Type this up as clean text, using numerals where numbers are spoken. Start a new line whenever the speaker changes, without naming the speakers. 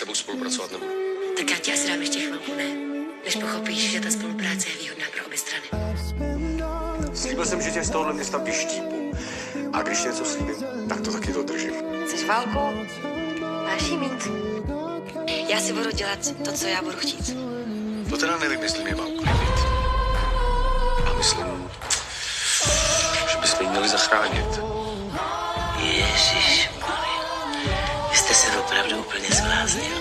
tebou spolupracovat nebudu.
Tak já ti asi dám ještě chvilku, ne? Než pochopíš, že ta spolupráce je výhodná pro obě strany.
Slíbil jsem, že tě z tohohle města vyštípu. A když něco slíbím, tak to taky dodržím.
Chceš válku? Máš jí mít. Já si budu dělat to, co já budu chtít.
To teda nevím, jestli mě válku nebýt. A myslím, že bychom ji měli zachránit.
Ježišmarja, vy jste se opravdu úplně zbláznili.